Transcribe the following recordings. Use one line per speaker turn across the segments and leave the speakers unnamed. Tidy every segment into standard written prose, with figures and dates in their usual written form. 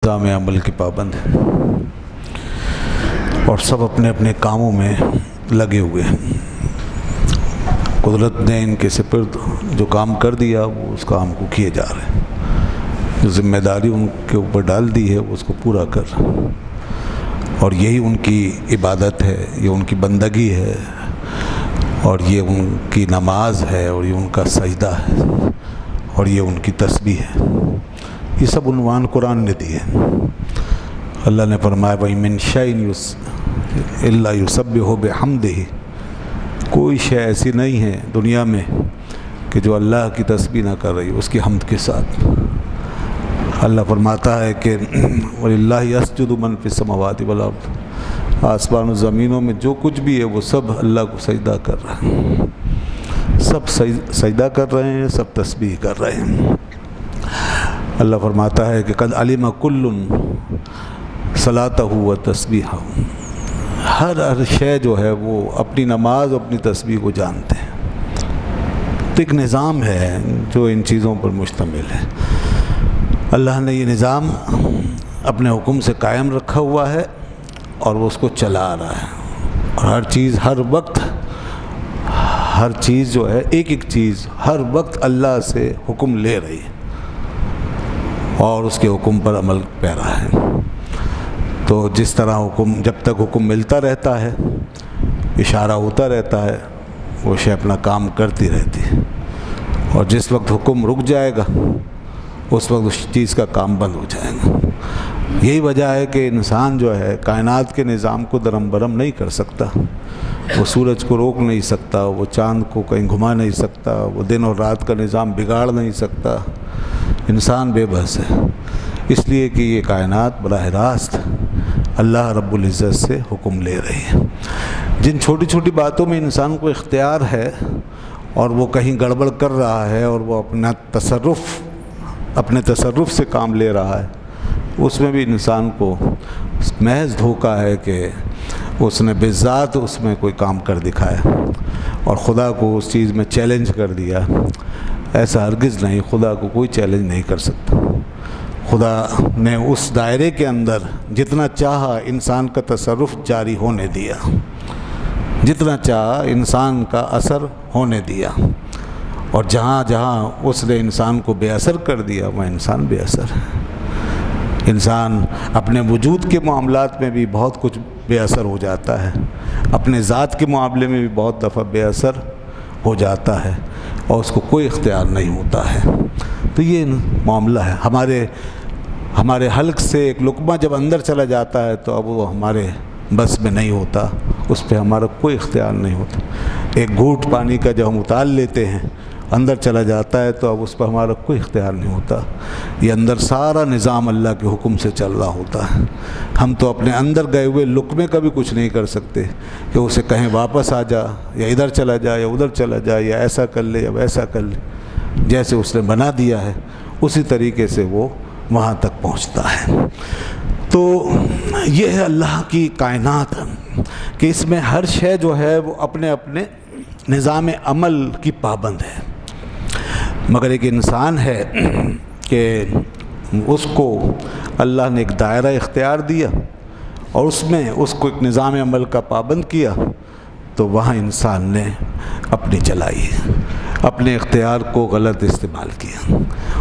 نظام عمل کی پابند ہیں اور سب اپنے اپنے کاموں میں لگے ہوئے ہیں۔ قدرت نے ان کے سپرد جو کام کر دیا وہ اس کام کو کیے جا رہے ہیں، جو ذمہ داری ان کے اوپر ڈال دی ہے وہ اس کو پورا کر رہے ہیں، اور یہی ان کی عبادت ہے، یہ ان کی بندگی ہے، اور یہ ان کی نماز ہے، اور یہ ان کا سجدہ ہے، اور یہ ان کی تسبیح ہے۔ یہ سب عنوان قرآن نے دیے ہیں۔ اللہ نے فرمایا وَإِن مِّن شَيْءٍ إِلَّا يُسَبِّحُ بِحَمْدِهِ، کوئی شے ایسی نہیں ہے دنیا میں کہ جو اللہ کی تسبیح نہ کر رہی، اس کی حمد کے ساتھ۔ اللہ فرماتا ہے کہ وَلِلَّهِ يَسْجُدُ مَن فِي السَّمَاوَاتِ وَالْأَرْضِ، آسمان و زمینوں میں جو کچھ بھی ہے وہ سب اللہ کو سجدہ کر رہے ہیں، سب سجدہ کر رہے ہیں، سب تسبیح کر رہے ہیں۔ اللہ فرماتا ہے کہ قد علم کل صلاتہ و تسبیحہ، ہر شے جو ہے وہ اپنی نماز اپنی تسبیح کو جانتے ہیں۔ تو ایک نظام ہے جو ان چیزوں پر مشتمل ہے۔ اللہ نے یہ نظام اپنے حکم سے قائم رکھا ہوا ہے اور وہ اس کو چلا رہا ہے، اور ہر چیز ہر وقت، ہر چیز جو ہے ایک ایک چیز ہر وقت اللہ سے حکم لے رہی ہے اور اس کے حکم پر عمل پیرا ہے۔ تو جس طرح حکم، جب تک حکم ملتا رہتا ہے، اشارہ ہوتا رہتا ہے، وہ شے اپنا کام کرتی رہتی ہے، اور جس وقت حکم رک جائے گا اس وقت اس چیز کا کام بند ہو جائے گا۔ یہی وجہ ہے کہ انسان جو ہے کائنات کے نظام کو درم برم نہیں کر سکتا، وہ سورج کو روک نہیں سکتا، وہ چاند کو کہیں گھما نہیں سکتا، وہ دن اور رات کا نظام بگاڑ نہیں سکتا۔ انسان بے بس ہے، اس لیے کہ یہ کائنات براہ راست اللہ رب العزت سے حکم لے رہی ہے۔ جن چھوٹی چھوٹی باتوں میں انسان کو اختیار ہے اور وہ کہیں گڑبڑ کر رہا ہے اور وہ اپنے تصرف سے کام لے رہا ہے، اس میں بھی انسان کو محض دھوکہ ہے کہ اس نے بذات اس میں کوئی کام کر دکھایا اور خدا کو اس چیز میں چیلنج کر دیا۔ ایسا ہرگز نہیں، خدا کو کوئی چیلنج نہیں کر سکتا۔ خدا نے اس دائرے کے اندر جتنا چاہا انسان کا تصرف جاری ہونے دیا، جتنا چاہا انسان کا اثر ہونے دیا، اور جہاں جہاں اس نے انسان کو بے اثر کر دیا وہ انسان بے اثر ہے۔ انسان اپنے وجود کے معاملات میں بھی بہت کچھ بے اثر ہو جاتا ہے، اپنے ذات کے معاملے میں بھی بہت دفعہ بے اثر ہو جاتا ہے اور اس کو کوئی اختیار نہیں ہوتا ہے۔ تو یہ معاملہ ہے۔ ہمارے حلق سے ایک لقمہ جب اندر چلا جاتا ہے تو اب وہ ہمارے بس میں نہیں ہوتا، اس پہ ہمارا کوئی اختیار نہیں ہوتا۔ ایک گھونٹ پانی کا جب ہم اتار لیتے ہیں اندر چلا جاتا ہے تو اب اس پر ہمارا کوئی اختیار نہیں ہوتا۔ یہ اندر سارا نظام اللہ کے حکم سے چل رہا ہوتا ہے۔ ہم تو اپنے اندر گئے ہوئے لقمے کا بھی کچھ نہیں کر سکتے کہ اسے کہیں واپس آ جا، یا ادھر چلا جا یا ادھر چلا جا، یا ایسا کر لے یا ویسا کر لے۔ جیسے اس نے بنا دیا ہے اسی طریقے سے وہ وہاں تک پہنچتا ہے۔ تو یہ ہے اللہ کی کائنات کہ اس میں ہر شے جو ہے وہ اپنے اپنے نظام عمل کی پابند ہے، مگر ایک انسان ہے کہ اس کو اللہ نے ایک دائرہ اختیار دیا اور اس میں اس کو ایک نظام عمل کا پابند کیا، تو وہاں انسان نے اپنی چلائی، اپنے اختیار کو غلط استعمال کیا،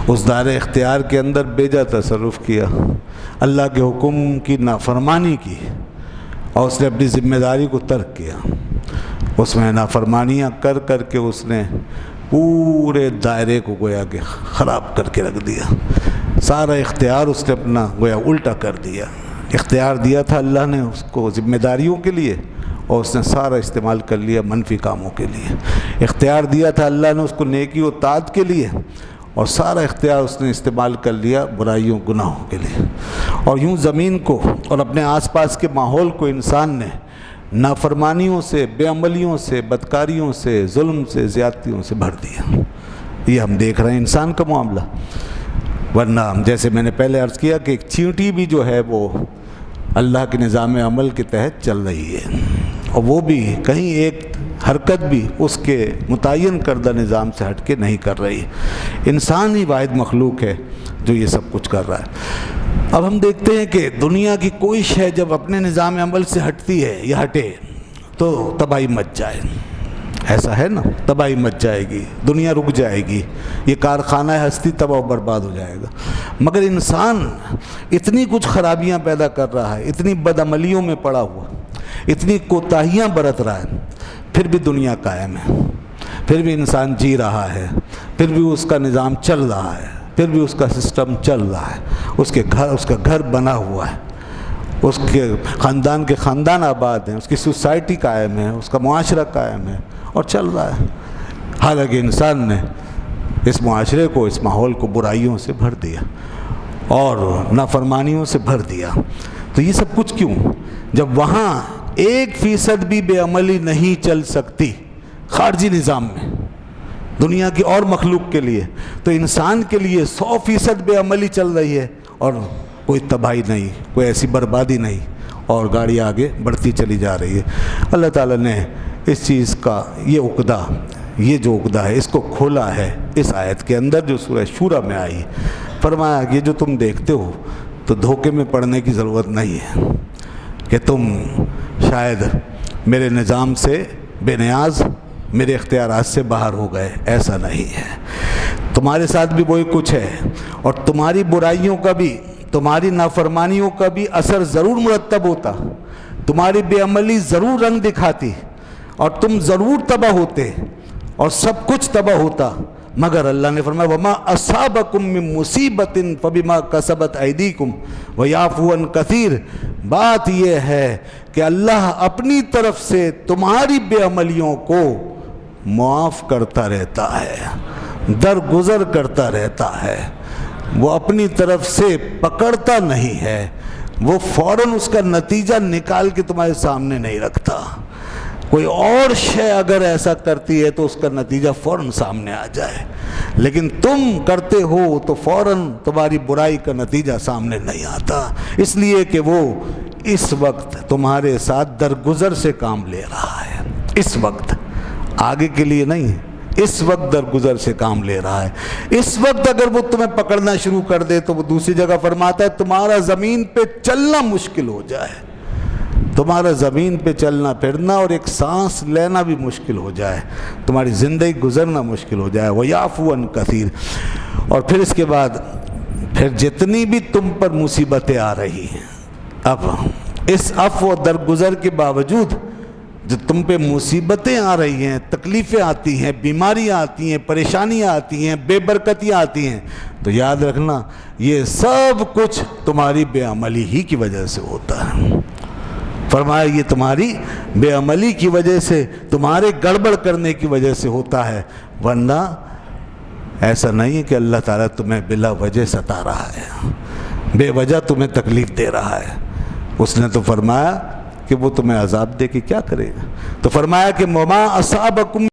اس دائرہ اختیار کے اندر بیجا تصرف کیا، اللہ کے حکم کی نافرمانی کی، اور اس نے اپنی ذمہ داری کو ترک کیا۔ اس میں نافرمانیاں کر کر کے اس نے پورے دائرے کو گویا کہ خراب کر کے رکھ دیا۔ سارا اختیار اس نے اپنا گویا الٹا کر دیا۔ اختیار دیا تھا اللہ نے اس کو ذمہ داریوں کے لیے، اور اس نے سارا استعمال کر لیا منفی کاموں کے لیے۔ اختیار دیا تھا اللہ نے اس کو نیکی و طاعت کے لیے، اور سارا اختیار اس نے استعمال کر لیا برائیوں گناہوں کے لیے۔ اور یوں زمین کو اور اپنے آس پاس کے ماحول کو انسان نے نافرمانیوں سے، بے عملیوں سے، بدکاریوں سے، ظلم سے، زیادتیوں سے بھر دیا۔ یہ ہم دیکھ رہے ہیں انسان کا معاملہ۔ ورنہ جیسے میں نے پہلے عرض کیا کہ ایک چیونٹی بھی جو ہے وہ اللہ کے نظام عمل کے تحت چل رہی ہے، اور وہ بھی کہیں ایک حرکت بھی اس کے متعین کردہ نظام سے ہٹ کے نہیں کر رہی۔ انسان ہی واحد مخلوق ہے جو یہ سب کچھ کر رہا ہے۔ اب ہم دیکھتے ہیں کہ دنیا کی کوئی شے جب اپنے نظام عمل سے ہٹتی ہے یا ہٹے تو تباہی مچ جائے، ایسا ہے نا، تباہی مچ جائے گی، دنیا رک جائے گی، یہ کارخانہ ہستی تباہ و برباد ہو جائے گا۔ مگر انسان اتنی کچھ خرابیاں پیدا کر رہا ہے، اتنی بدعملیوں میں پڑا ہوا، اتنی کوتاہیاں برت رہا ہے، پھر بھی دنیا قائم ہے، پھر بھی انسان جی رہا ہے، پھر بھی اس کا نظام چل رہا ہے، پھر بھی اس کا سسٹم چل رہا ہے، اس کا گھر بنا ہوا ہے، اس کے خاندان آباد ہیں، اس کی سوسائٹی قائم ہے، اس کا معاشرہ قائم ہے اور چل رہا ہے۔ حالانکہ انسان نے اس معاشرے کو، اس ماحول کو برائیوں سے بھر دیا اور نافرمانیوں سے بھر دیا۔ تو یہ سب کچھ کیوں؟ جب وہاں 1% بھی بے عملی نہیں چل سکتی خارجی نظام میں دنیا کی اور مخلوق کے لیے، تو انسان کے لیے 100% بے عملی چل رہی ہے اور کوئی تباہی نہیں، کوئی ایسی بربادی نہیں، اور گاڑی آگے بڑھتی چلی جا رہی ہے۔ اللہ تعالیٰ نے اس چیز کا یہ جو عقدہ ہے اس کو کھولا ہے اس آیت کے اندر جو سورہ شورى میں آئی۔ فرمایا یہ جو تم دیکھتے ہو تو دھوکے میں پڑنے کی ضرورت نہیں ہے کہ تم شاید میرے نظام سے بے نیاز، میرے اختیارات سے باہر ہو گئے، ایسا نہیں ہے۔ تمہارے ساتھ بھی وہی کچھ ہے، اور تمہاری برائیوں کا بھی، تمہاری نافرمانیوں کا بھی اثر ضرور مرتب ہوتا، تمہاری بے عملی ضرور رنگ دکھاتی اور تم ضرور تباہ ہوتے اور سب کچھ تباہ ہوتا، مگر اللہ نے فرمایا وَمَا أَصَابَكُم مِّن مُّصِيبَةٍ فَبِمَا كَسَبَتْ أَيْدِيكُمْ وَيَعْفُو عَن كَثِيرٍ۔ بات یہ ہے کہ اللہ اپنی طرف سے تمہاری بے عملیوں کو معاف کرتا رہتا ہے، درگزر کرتا رہتا ہے، وہ اپنی طرف سے پکڑتا نہیں ہے، وہ فوراً اس کا نتیجہ نکال کے تمہارے سامنے نہیں رکھتا۔ کوئی اور شے اگر ایسا کرتی ہے تو اس کا نتیجہ فوراً سامنے آ جائے، لیکن تم کرتے ہو تو فوراً تمہاری برائی کا نتیجہ سامنے نہیں آتا، اس لیے کہ وہ اس وقت تمہارے ساتھ درگزر سے کام لے رہا ہے، اس وقت، آگے کے لیے نہیں، اس وقت درگزر سے کام لے رہا ہے۔ اس وقت اگر وہ تمہیں پکڑنا شروع کر دے تو وہ دوسری جگہ فرماتا ہے تمہارا زمین پہ چلنا مشکل ہو جائے، تمہارا زمین پہ چلنا پھرنا اور ایک سانس لینا بھی مشکل ہو جائے، تمہاری زندگی گزرنا مشکل ہو جائے۔ وَيَعْفُو عَن كَثِيرٍ۔ اور پھر اس کے بعد پھر جتنی بھی تم پر مصیبتیں آ رہی ہیں، اب اس عفو و درگزر کے باوجود جو تم پہ مصیبتیں آ رہی ہیں، تکلیفیں آتی ہیں، بیماریاں آتی ہیں، پریشانیاں آتی ہیں، بے برکتیاں آتی ہیں، تو یاد رکھنا یہ سب کچھ تمہاری بے عملی ہی کی وجہ سے ہوتا ہے۔ فرمایا یہ تمہاری بے عملی کی وجہ سے، تمہارے گڑبڑ کرنے کی وجہ سے ہوتا ہے، ورنہ ایسا نہیں ہے کہ اللہ تعالیٰ تمہیں بلا وجہ ستا رہا ہے، بے وجہ تمہیں تکلیف دے رہا ہے۔ اس نے تو فرمایا کہ وہ تمہیں عذاب دے کے کیا کرے گا، تو فرمایا کہ وَمَا أَصَابَكُم